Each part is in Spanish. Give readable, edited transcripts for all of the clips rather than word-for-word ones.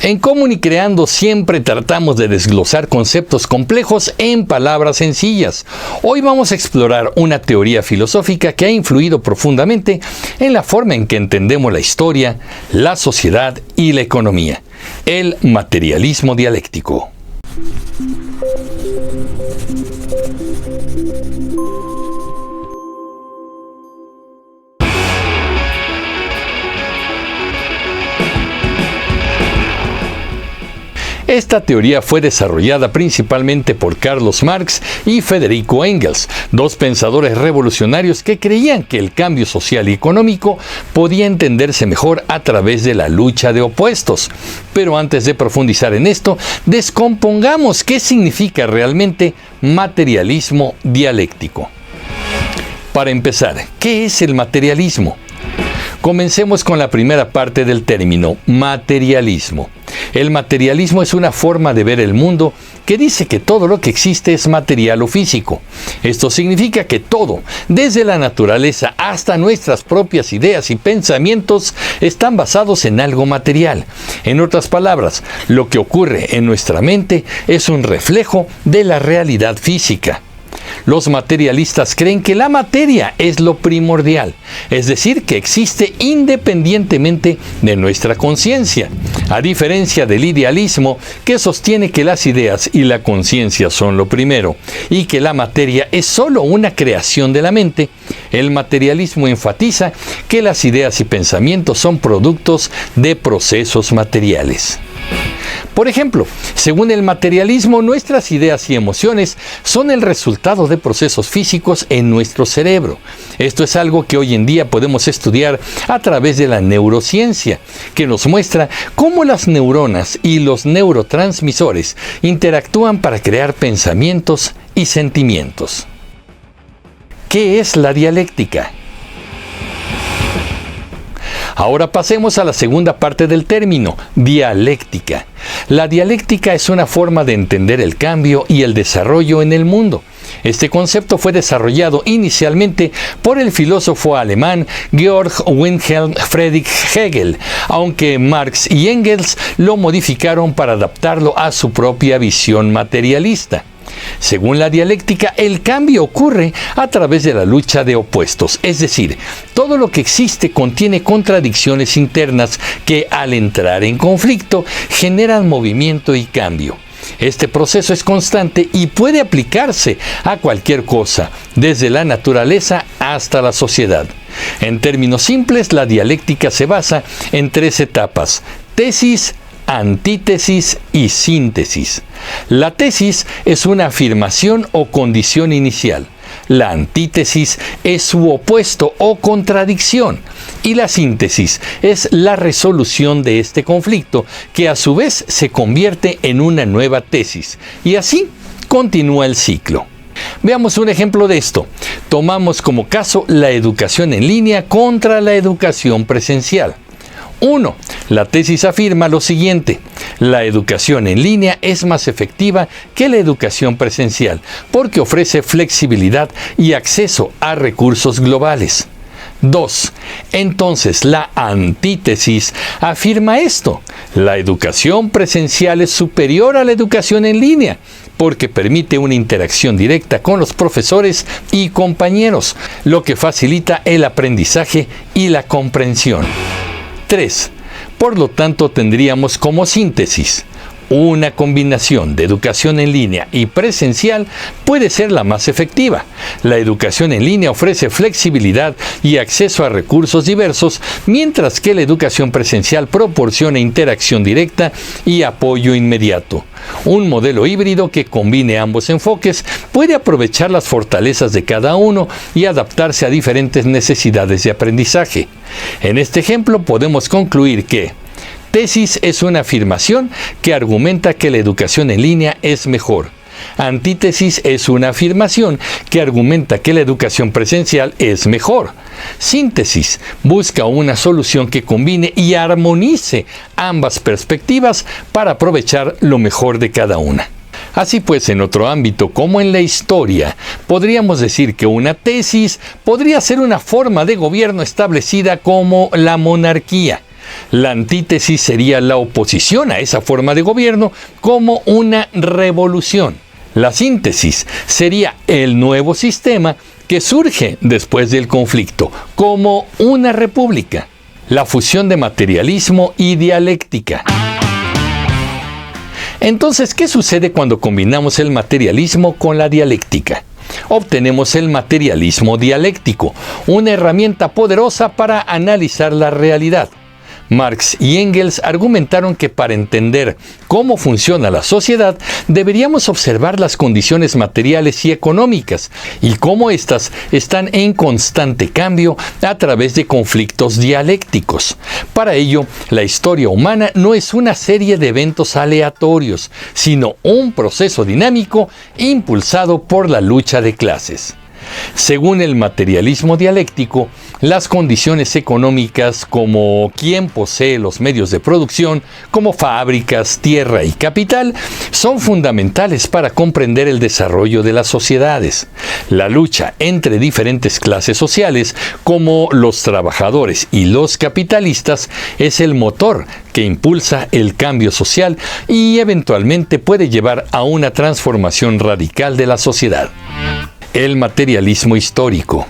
En Común y Creando siempre tratamos de desglosar conceptos complejos en palabras sencillas. Hoy vamos a explorar una teoría filosófica que ha influido profundamente en la forma en que entendemos la historia, la sociedad y la economía: el materialismo dialéctico. Esta teoría fue desarrollada principalmente por Carlos Marx y Federico Engels, dos pensadores revolucionarios que creían que el cambio social y económico podía entenderse mejor a través de la lucha de opuestos. Pero antes de profundizar en esto, descompongamos qué significa realmente materialismo dialéctico. Para empezar, ¿qué es el materialismo? Comencemos con la primera parte del término, materialismo. El materialismo es una forma de ver el mundo que dice que todo lo que existe es material o físico. Esto significa que todo, desde la naturaleza hasta nuestras propias ideas y pensamientos, están basados en algo material. En otras palabras, lo que ocurre en nuestra mente es un reflejo de la realidad física. Los materialistas creen que la materia es lo primordial, es decir, que existe independientemente de nuestra conciencia, a diferencia del idealismo, que sostiene que las ideas y la conciencia son lo primero y que la materia es solo una creación de la mente. El materialismo enfatiza que las ideas y pensamientos son productos de procesos materiales. Por ejemplo, según el materialismo, nuestras ideas y emociones son el resultado de procesos físicos en nuestro cerebro. Esto es algo que hoy en día podemos estudiar a través de la neurociencia, que nos muestra cómo las neuronas y los neurotransmisores interactúan para crear pensamientos y sentimientos. ¿Qué es la dialéctica? Ahora pasemos a la segunda parte del término, dialéctica. La dialéctica es una forma de entender el cambio y el desarrollo en el mundo. Este concepto fue desarrollado inicialmente por el filósofo alemán Georg Wilhelm Friedrich Hegel, aunque Marx y Engels lo modificaron para adaptarlo a su propia visión materialista. Según la dialéctica, el cambio ocurre a través de la lucha de opuestos, es decir, todo lo que existe contiene contradicciones internas que, al entrar en conflicto, generan movimiento y cambio. Este proceso es constante y puede aplicarse a cualquier cosa, desde la naturaleza hasta la sociedad. En términos simples, la dialéctica se basa en tres etapas: tesis, antítesis y síntesis. La tesis es una afirmación o condición inicial. La antítesis es su opuesto o contradicción. Y la síntesis es la resolución de este conflicto, que a su vez se convierte en una nueva tesis. Y así continúa el ciclo. Veamos un ejemplo de esto. Tomamos como caso la educación en línea contra la educación presencial. 1. La tesis afirma lo siguiente: la educación en línea es más efectiva que la educación presencial porque ofrece flexibilidad y acceso a recursos globales. 2. Entonces, la antítesis afirma esto: la educación presencial es superior a la educación en línea porque permite una interacción directa con los profesores y compañeros, lo que facilita el aprendizaje y la comprensión. 3. Por lo tanto, tendríamos como síntesis: una combinación de educación en línea y presencial puede ser la más efectiva. La educación en línea ofrece flexibilidad y acceso a recursos diversos, mientras que la educación presencial proporciona interacción directa y apoyo inmediato. Un modelo híbrido que combine ambos enfoques puede aprovechar las fortalezas de cada uno y adaptarse a diferentes necesidades de aprendizaje. En este ejemplo podemos concluir que tesis es una afirmación que argumenta que la educación en línea es mejor. Antítesis es una afirmación que argumenta que la educación presencial es mejor. Síntesis busca una solución que combine y armonice ambas perspectivas para aprovechar lo mejor de cada una. Así pues, en otro ámbito, como en la historia, podríamos decir que una tesis podría ser una forma de gobierno establecida como la monarquía. La antítesis sería la oposición a esa forma de gobierno como una revolución. La síntesis sería el nuevo sistema que surge después del conflicto, como una república. La fusión de materialismo y dialéctica. Entonces, ¿qué sucede cuando combinamos el materialismo con la dialéctica? Obtenemos el materialismo dialéctico, una herramienta poderosa para analizar la realidad. Marx y Engels argumentaron que para entender cómo funciona la sociedad, deberíamos observar las condiciones materiales y económicas y cómo éstas están en constante cambio a través de conflictos dialécticos. Para ello, la historia humana no es una serie de eventos aleatorios, sino un proceso dinámico impulsado por la lucha de clases. Según el materialismo dialéctico, las condiciones económicas como quién posee los medios de producción, como fábricas, tierra y capital, son fundamentales para comprender el desarrollo de las sociedades. La lucha entre diferentes clases sociales, como los trabajadores y los capitalistas, es el motor que impulsa el cambio social y eventualmente puede llevar a una transformación radical de la sociedad. El materialismo histórico.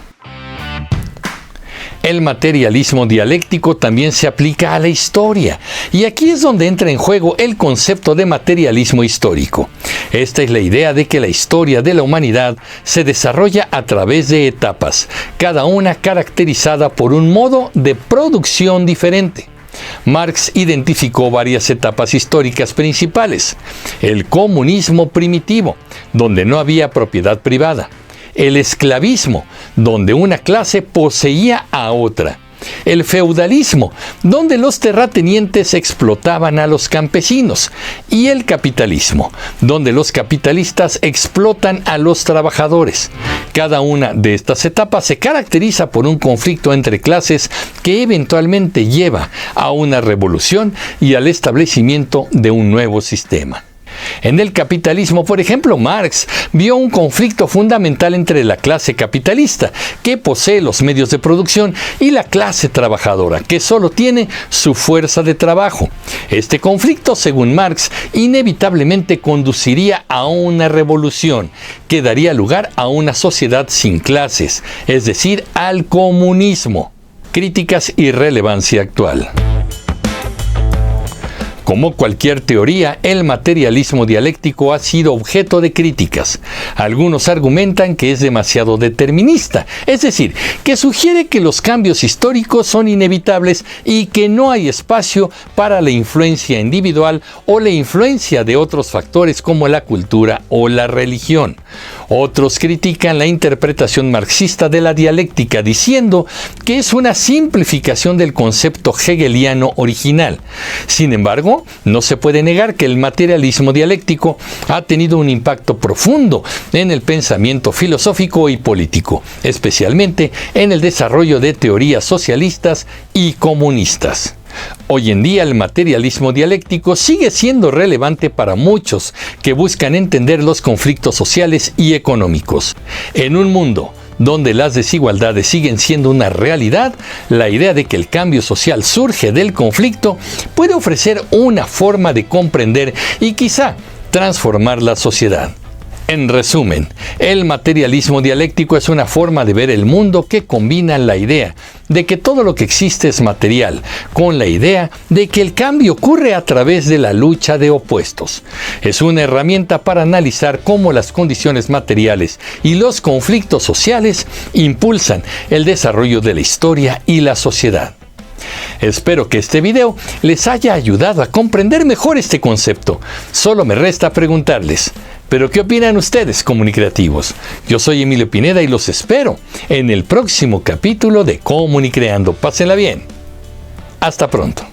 El materialismo dialéctico también se aplica a la historia, y aquí es donde entra en juego el concepto de materialismo histórico. Esta es la idea de que la historia de la humanidad se desarrolla a través de etapas, cada una caracterizada por un modo de producción diferente. Marx identificó varias etapas históricas principales: el comunismo primitivo, donde no había propiedad privada; el esclavismo, donde una clase poseía a otra; el feudalismo, donde los terratenientes explotaban a los campesinos; y el capitalismo, donde los capitalistas explotan a los trabajadores. Cada una de estas etapas se caracteriza por un conflicto entre clases que eventualmente lleva a una revolución y al establecimiento de un nuevo sistema. En el capitalismo, por ejemplo, Marx vio un conflicto fundamental entre la clase capitalista, que posee los medios de producción, y la clase trabajadora, que solo tiene su fuerza de trabajo. Este conflicto, según Marx, inevitablemente conduciría a una revolución, que daría lugar a una sociedad sin clases, es decir, al comunismo. Críticas y relevancia actual. Como cualquier teoría, el materialismo dialéctico ha sido objeto de críticas. Algunos argumentan que es demasiado determinista, es decir, que sugiere que los cambios históricos son inevitables y que no hay espacio para la influencia individual o la influencia de otros factores como la cultura o la religión. Otros critican la interpretación marxista de la dialéctica, diciendo que es una simplificación del concepto hegeliano original. Sin embargo, no se puede negar que el materialismo dialéctico ha tenido un impacto profundo en el pensamiento filosófico y político, especialmente en el desarrollo de teorías socialistas y comunistas. Hoy en día el materialismo dialéctico sigue siendo relevante para muchos que buscan entender los conflictos sociales y económicos. En un mundo donde las desigualdades siguen siendo una realidad, la idea de que el cambio social surge del conflicto puede ofrecer una forma de comprender y quizá transformar la sociedad. En resumen, el materialismo dialéctico es una forma de ver el mundo que combina la idea de que todo lo que existe es material, con la idea de que el cambio ocurre a través de la lucha de opuestos. Es una herramienta para analizar cómo las condiciones materiales y los conflictos sociales impulsan el desarrollo de la historia y la sociedad. Espero que este video les haya ayudado a comprender mejor este concepto. Solo me resta preguntarles, ¿pero qué opinan ustedes, comunicreativos? Yo soy Emilio Pineda y los espero en el próximo capítulo de Comunicreando. Pásenla bien. Hasta pronto.